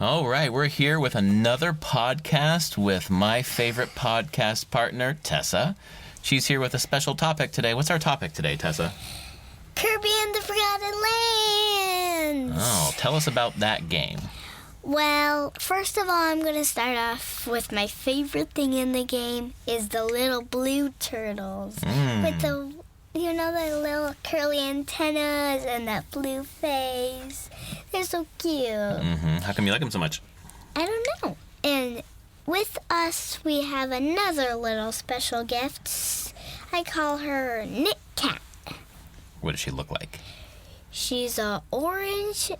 All right, we're here with another podcast with my favorite podcast partner, Tessa. She's here with a special topic today. What's our topic today, Tessa? Kirby and the Forgotten Lands! Oh, tell us about that game. Well, first of all, I'm going to start off with my favorite thing in the game is the little blue turtles. With the, the little curly antennas and that blue face. They're so cute. How come you like them so much? I don't know. And with us, we have another little special gift. I call her Knit Cat. What does she look like? She's an orange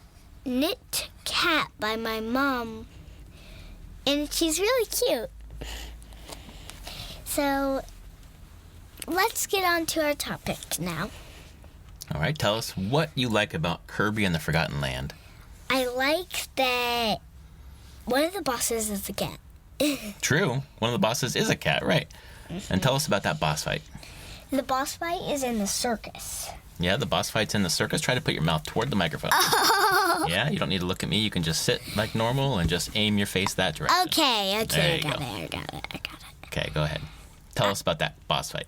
knit cat by my mom. And she's really cute. So, let's get on to our topic now. All right, tell us what you like about Kirby and the Forgotten Land. I like that one of the bosses is a cat. True. One of the bosses is a cat, right? And tell us about that boss fight. The boss fight is in the circus. Yeah, the boss fight's in the circus. Try to put your mouth toward the microphone. Oh. Yeah, you don't need to look at me. You can just sit like normal and just aim your face that direction. Okay, I got it. Okay, go ahead. Tell us about that boss fight.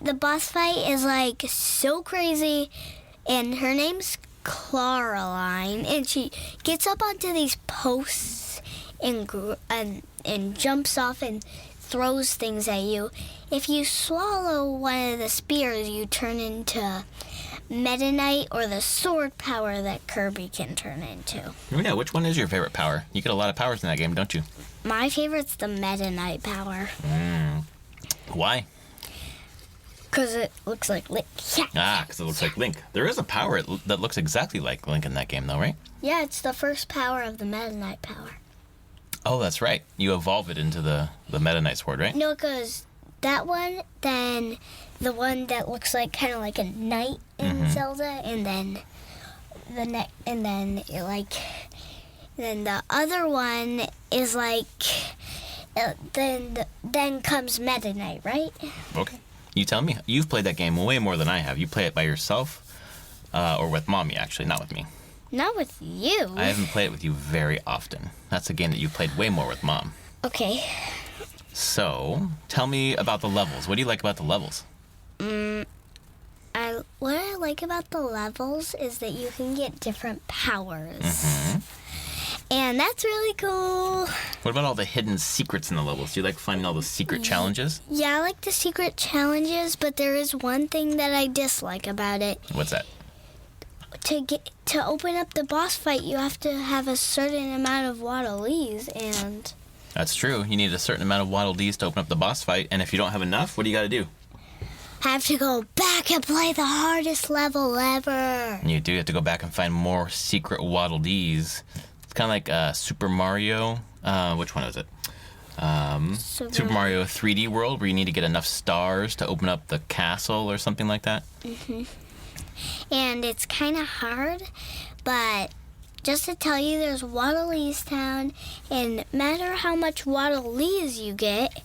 The boss fight is like so crazy, and her name's Coraline, and she gets up onto these posts and jumps off and throws things at you. If you swallow one of the spears, you turn into Meta Knight or the sword power that Kirby can turn into. Oh yeah, which one is your favorite power? You get a lot of powers in that game, don't you? My favorite's the Meta Knight power. Why? Because it looks like Link. Because it looks like Link. There is a power that looks exactly like Link in that game, though, right? Yeah, it's the first power of the Meta Knight power. Oh, that's right. You evolve it into the Meta Knight sword, right? No, because that one, then the one that looks like kind of like a knight in Zelda, and then then the other one is like then comes Meta Knight, right? Okay. You tell me. You've played that game way more than I have. You play it by yourself, or with Mommy, actually, not with me. Not with you. I haven't played it with you very often. That's a game that you played way more with Mom. Okay. So, tell me about the levels. What do you like about the levels? What I like about the levels is that you can get different powers. And that's really cool. What about all the hidden secrets in the levels? Do you like finding all the secret challenges? Yeah, I like the secret challenges, but there is one thing that I dislike about it. What's that? To open up the boss fight, you have to have a certain amount of Waddle-Ees, and... That's true. You need a certain amount of Waddle-Dees to open up the boss fight, and if you don't have enough, what do you got to do? Have to go back and play the hardest level ever. You do have to go back and find more secret Waddle-Dees. It's kind of like Super Mario. Which one is it? Super Mario 3D World, where you need to get enough stars to open up the castle or something like that. And it's kind of hard, but just to tell you, there's Waddle-Ees Town, and no matter how much Waddle-Ees you get,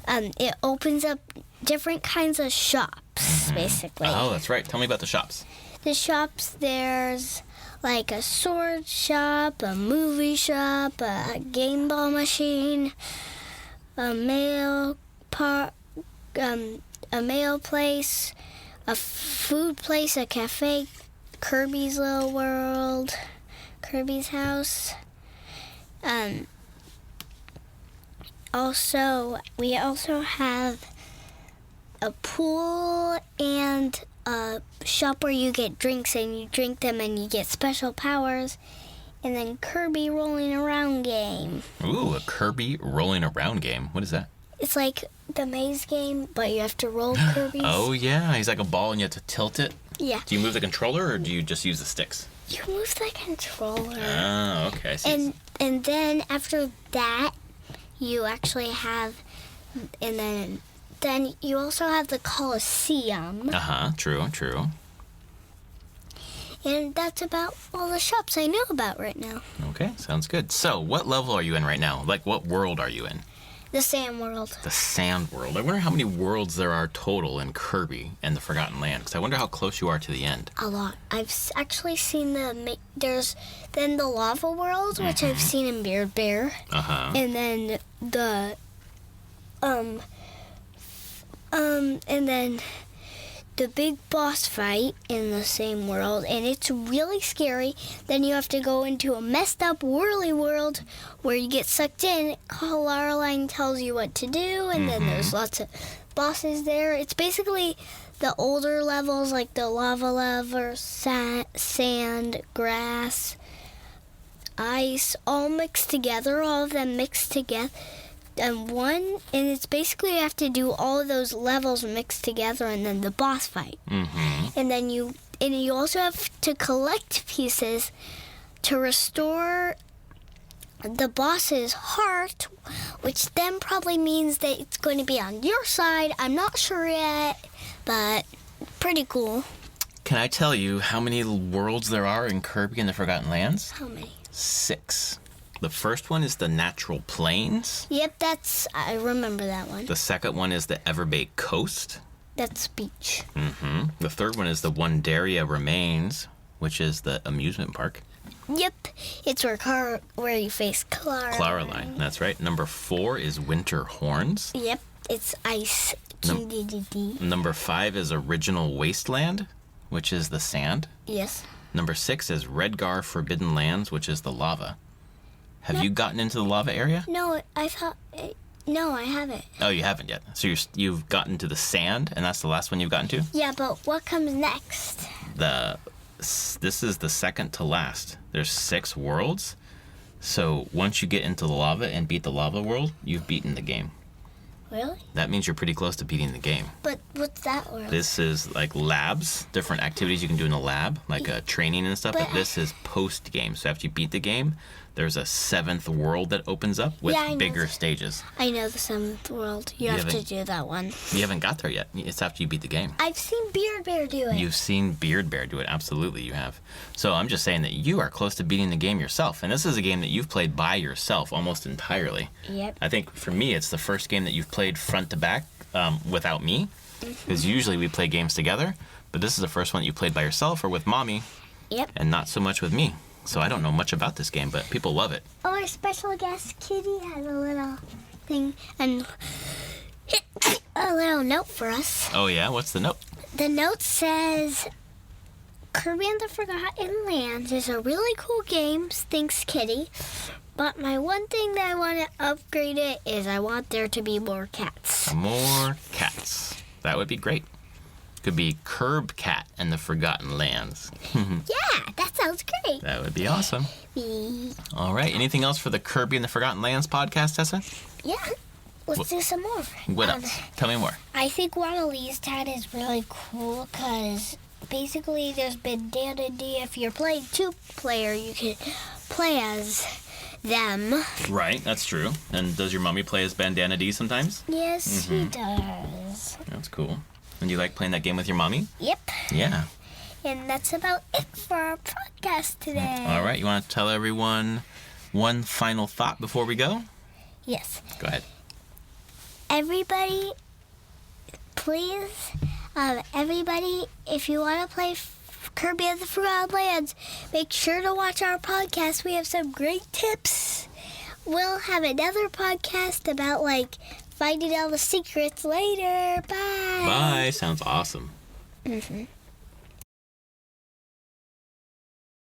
it opens up different kinds of shops, basically. Oh, that's right. Tell me about the shops. The shops, there's like a sword shop, a movie shop, a game ball machine, a mail place, a food place, a cafe, Kirby's Little World, Kirby's house. We also have a pool and a shop where you get drinks and you drink them and you get special powers. And then Kirby rolling around game. Ooh, a Kirby rolling around game. What is that? It's like the maze game, but you have to roll Kirby's. Oh, yeah. He's like a ball and you have to tilt it. Yeah. Do you move the controller or do you just use the sticks? You move the controller. Oh, okay. I see. And then after that, you actually have, and then you also have the Coliseum. True. And that's about all the shops I know about right now. Okay, sounds good. So, what level are you in right now? Like, what world are you in? The Sand World. The Sand World. I wonder how many worlds there are total in Kirby and the Forgotten Land, because I wonder how close you are to the end. A lot. I've actually seen there's then the Lava World, which I've seen in Beard Bear. Uh-huh. And then and then the big boss fight in the same world, and it's really scary. Then you have to go into a messed up whirly world where you get sucked in. Coraline tells you what to do, and then there's lots of bosses there. It's basically the older levels, like the lava, sand, grass, ice, all mixed together, all of them mixed together. And it's basically you have to do all of those levels mixed together, and then the boss fight. And then you also have to collect pieces to restore the boss's heart, which then probably means that it's going to be on your side. I'm not sure yet, but pretty cool. Can I tell you how many worlds there are in Kirby and the Forgotten Lands? How many? 6. The first one is the Natural Plains. Yep, I remember that one. The second one is the Everbay Coast. That's beach. The third one is the Wonderia Remains, which is the amusement park. Yep, it's where you face Claraline, that's right. Number 4 is Winter Horns. Yep, it's ice. Number 5 is Original Wasteland, which is the sand. Yes. Number 6 is Redgar Forbidden Lands, which is the lava. Have you gotten into the lava area? No, no, I haven't. Oh, you haven't yet. So you've gotten to the sand, and that's the last one you've gotten to? Yeah, but what comes next? This is the second to last. There's 6 worlds. So once you get into the lava and beat the lava world, you've beaten the game. Really? That means you're pretty close to beating the game. But what's that world? This is like labs, different activities you can do in the lab, like training and stuff. But this is post-game. So after you beat the game, there's a 7th world that opens up with bigger stages. I know the 7th world. You have to do that one. You haven't got there yet. It's after you beat the game. I've seen Beard Bear do it. You've seen Beard Bear do it. Absolutely, you have. So I'm just saying that you are close to beating the game yourself. And this is a game that you've played by yourself almost entirely. Yep. I think for me, it's the first game that you've played front to back without me. Because usually we play games together. But this is the first one that you played by yourself or with Mommy. Yep. And not so much with me. So I don't know much about this game, but people love it. Our special guest Kitty has a little thing and a little note for us. Oh yeah? What's the note? The note says, Kirby and the Forgotten Lands is a really cool game, thanks Kitty. But my one thing that I want to upgrade it is I want there to be more cats. More cats. That would be great. Could be Curb Cat and the Forgotten Lands. Yeah, that sounds great. That would be awesome. All right. Anything else for the Kirby and the Forgotten Lands podcast, Tessa? Yeah. Let's do some more. What else? Tell me more. I think Waddle Lee's Tat is really cool because basically there's Bandana D. If you're playing 2-player, you can play as them. Right, that's true. And does your mommy play as Bandana D sometimes? Yes, she does. That's cool. And do you like playing that game with your mommy? Yep. Yeah. And that's about it for our podcast today. All right. You want to tell everyone one final thought before we go? Yes. Go ahead. Everybody, please, if you want to play Kirby and the Forgotten Lands, make sure to watch our podcast. We have some great tips. We'll have another podcast about, finding out the secrets later. Bye. Bye. Sounds awesome. Mm-hmm.